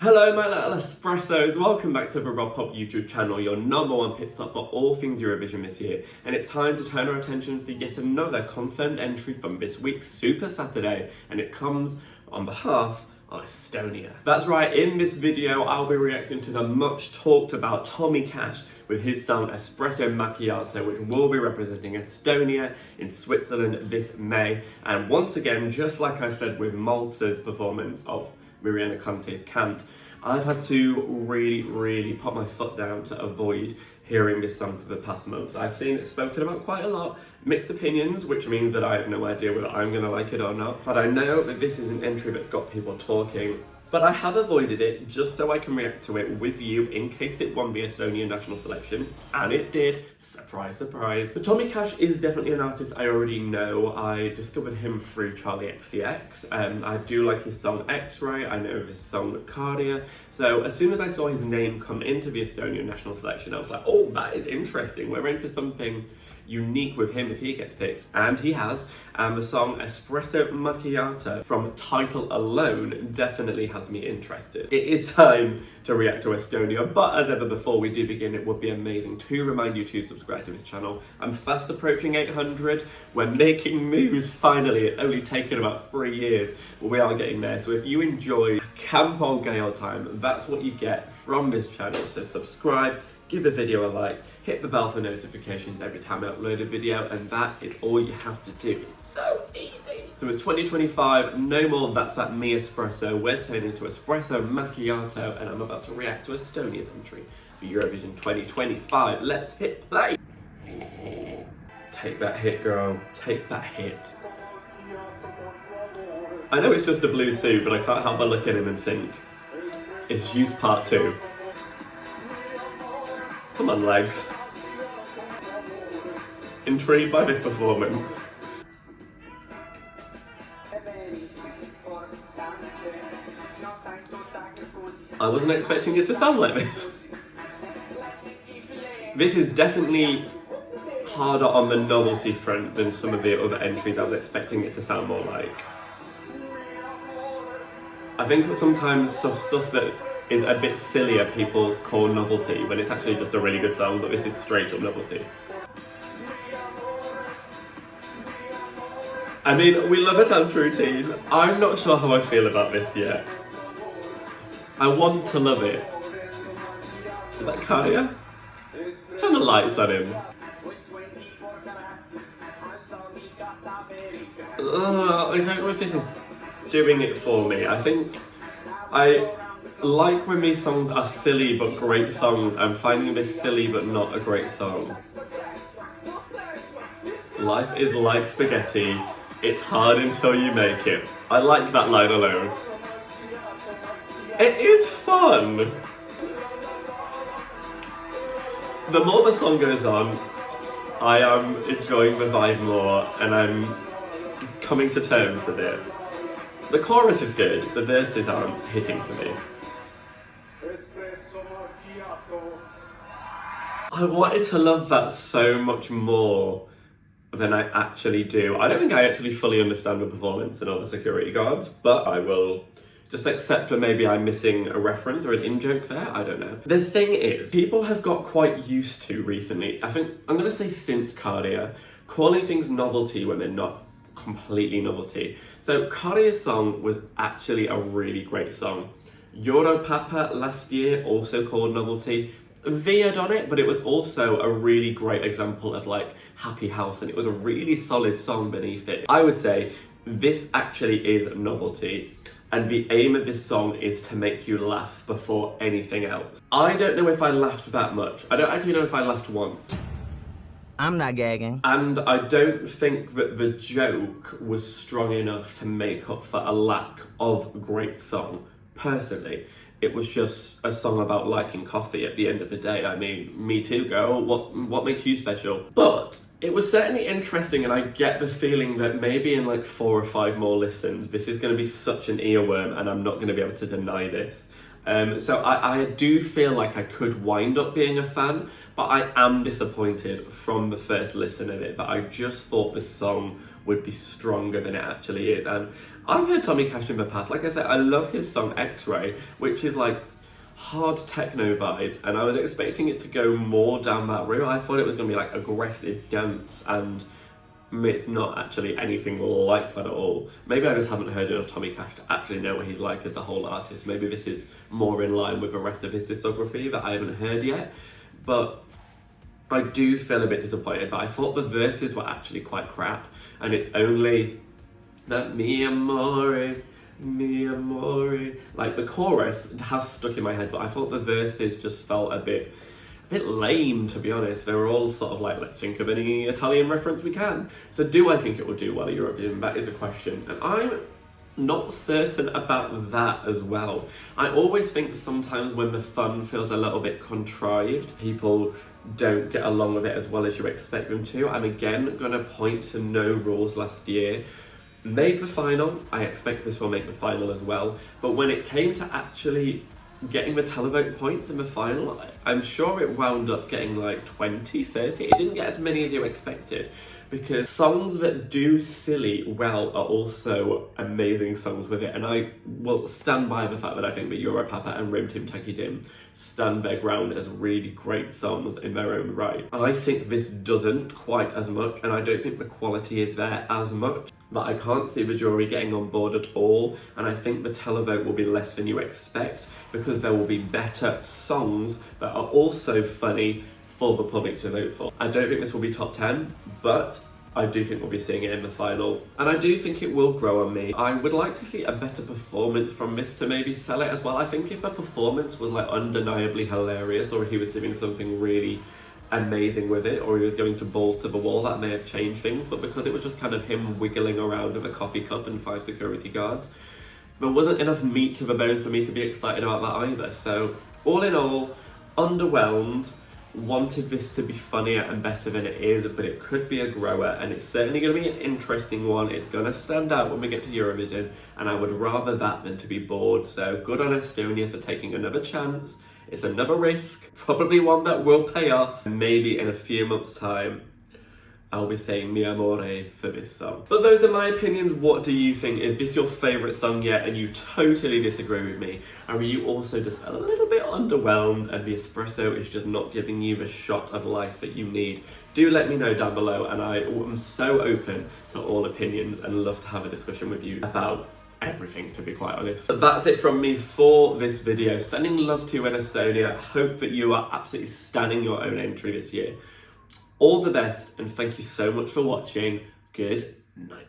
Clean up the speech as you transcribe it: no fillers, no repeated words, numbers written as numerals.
Hello my little espressos, welcome back to the Rob Pop YouTube channel, your number one pit stop for all things Eurovision this year. And it's time to turn our attentions to yet another confirmed entry from this week's Super Saturday, and it comes on behalf of Estonia. That's right, in this video I'll be reacting to the much talked about Tommy Cash with his song Espresso Macchiato, which will be representing Estonia in Switzerland this May. And once again, just like I said with Malta's performance of Mariana Conte's Cant, I've had to really put my foot down to avoid hearing this song for the past months. I've seen it spoken about quite a lot, mixed opinions, which means that I have no idea whether I'm going to like it or not. But I know that this is an entry that's got people talking. But I have avoided it just so I can react to it with you in case it won the Estonian national selection. And it did. Surprise, surprise. But Tommy Cash is definitely an artist I already know. I discovered him through Charlie XCX. I do like his song X-Ray. I know his song with Cardia. So as soon as I saw his name come into the Estonian national selection, I was like, oh, that is interesting. We're in for something unique with him if he gets picked, and he has. And the song Espresso Macchiato from title alone definitely has me interested. It is time to react to Estonia, but as ever before we do begin, it would be amazing to remind you to subscribe to this channel. I'm fast approaching 800. We're making moves finally. It's only taken about 3 years, but we are getting there. So if you enjoy Camp on Gale time, that's what you get from this channel. So subscribe, give the video a like, hit the bell for notifications every time I upload a video, and that is all you have to do. It's so easy. So it's 2025, no more That's That Me Espresso. We're turning to Espresso Macchiato, and I'm about to react to Estonia's entry for Eurovision 2025. Let's hit play. Take that hit, girl. Take that hit. I know it's just a blue suit, but I can't help but look at him and think, it's Youth Part 2. Come on, legs. Intrigued by this performance. I wasn't expecting it to sound like this. This is definitely harder on the novelty front than some of the other entries I was expecting it to sound more like. I think sometimes stuff that is a bit sillier people call novelty when it's actually just a really good song, but this is straight up novelty. I mean, we love a dance routine. I'm not sure how I feel about this yet. I want to love it. Is that Cardia? Turn the lights on him. I don't know if this is doing it for me. I think I like when these songs are silly but great songs. I'm finding this silly but not a great song. Life is like spaghetti. It's hard until you make it. I like that line alone. It is fun. The more the song goes on, I am enjoying the vibe more, and I'm coming to terms with it. The chorus is good, the verses aren't hitting for me. I wanted to love that so much more than I actually do. I don't think I actually fully understand the performance and all the security guards, but I will just accept that maybe I'm missing a reference or an in-joke there, I don't know. The thing is, people have got quite used to recently, I think, I'm gonna say since Cardia, calling things novelty when they're not completely novelty. So Cardia's song was actually a really great song. Europapa last year also called novelty. Veered on it, but it was also a really great example of like Happy House, and it was a really solid song beneath it. I would say this actually is novelty, and the aim of this song is to make you laugh before anything else. I don't know if I laughed that much. I don't actually know if I laughed once. I'm not gagging. And I don't think that the joke was strong enough to make up for a lack of great song, personally. It was just a song about liking coffee at the end of the day. I mean, me too, girl. What makes you special? But it was certainly interesting, and I get the feeling that maybe in like 4 or 5 more listens, this is going to be such an earworm, and I'm not going to be able to deny this. So I do feel like I could wind up being a fan, but I am disappointed from the first listen of it, that I just thought the song would be stronger than it actually is. And I've heard Tommy Cash in the past. Like I said, I love his song X-Ray, which is like hard techno vibes, and I was expecting it to go more down that route. I thought it was going to be like aggressive dance, and it's not actually anything like that at all. Maybe I just haven't heard enough Tommy Cash to actually know what he's like as a whole artist. Maybe this is more in line with the rest of his discography that I haven't heard yet. But I do feel a bit disappointed that I thought the verses were actually quite crap, and it's only that mi amore, like the chorus has stuck in my head, but I thought the verses just felt a bit lame, to be honest. They were all sort of like, let's think of any Italian reference we can. So do I think it will do well at Eurovision? That is a question, and I'm not certain about that as well. I always think sometimes when the fun feels a little bit contrived, people don't get along with it as well as you expect them to. I'm again going to point to No Rules last year. Made the final. I expect this will make the final as well. But when it came to actually getting the televote points in the final, I'm sure it wound up getting like 20, 30. It didn't get as many as you expected, because songs that do silly well are also amazing songs with it. And I will stand by the fact that I think that Europapa and Rim Tim Taki Dim stand their ground as really great songs in their own right. I think this doesn't quite as much, and I don't think the quality is there as much. But I can't see the jury getting on board at all, and I think the televote will be less than you expect, because there will be better songs that are also funny for the public to vote for. I don't think this will be top 10, but I do think we'll be seeing it in the final, and I do think it will grow on me. I would like to see a better performance from this to maybe sell it as well. I think if the performance was like undeniably hilarious, or he was doing something really amazing with it, or he was going to balls to the wall, that may have changed things. But because it was just kind of him wiggling around with a coffee cup and 5 security guards, there wasn't enough meat to the bone for me to be excited about that either. So all in all, underwhelmed. Wanted this to be funnier and better than it is, but it could be a grower, and it's certainly going to be an interesting one. It's going to stand out when we get to Eurovision, and I would rather that than to be bored. So good on Estonia for taking another chance. It's another risk, probably one that will pay off. Maybe in a few months' time, I'll be saying Mi Amore for this song. But those are my opinions. What do you think? Is this your favourite song yet and you totally disagree with me? Are you also just a little bit underwhelmed and the espresso is just not giving you the shot of life that you need? Do let me know down below, and I am so open to all opinions and love to have a discussion with you about everything, to be quite honest. But that's it from me for this video. Sending love to you in Estonia. Hope that you are absolutely stunning your own entry this year. All the best, and thank you so much for watching. Good night.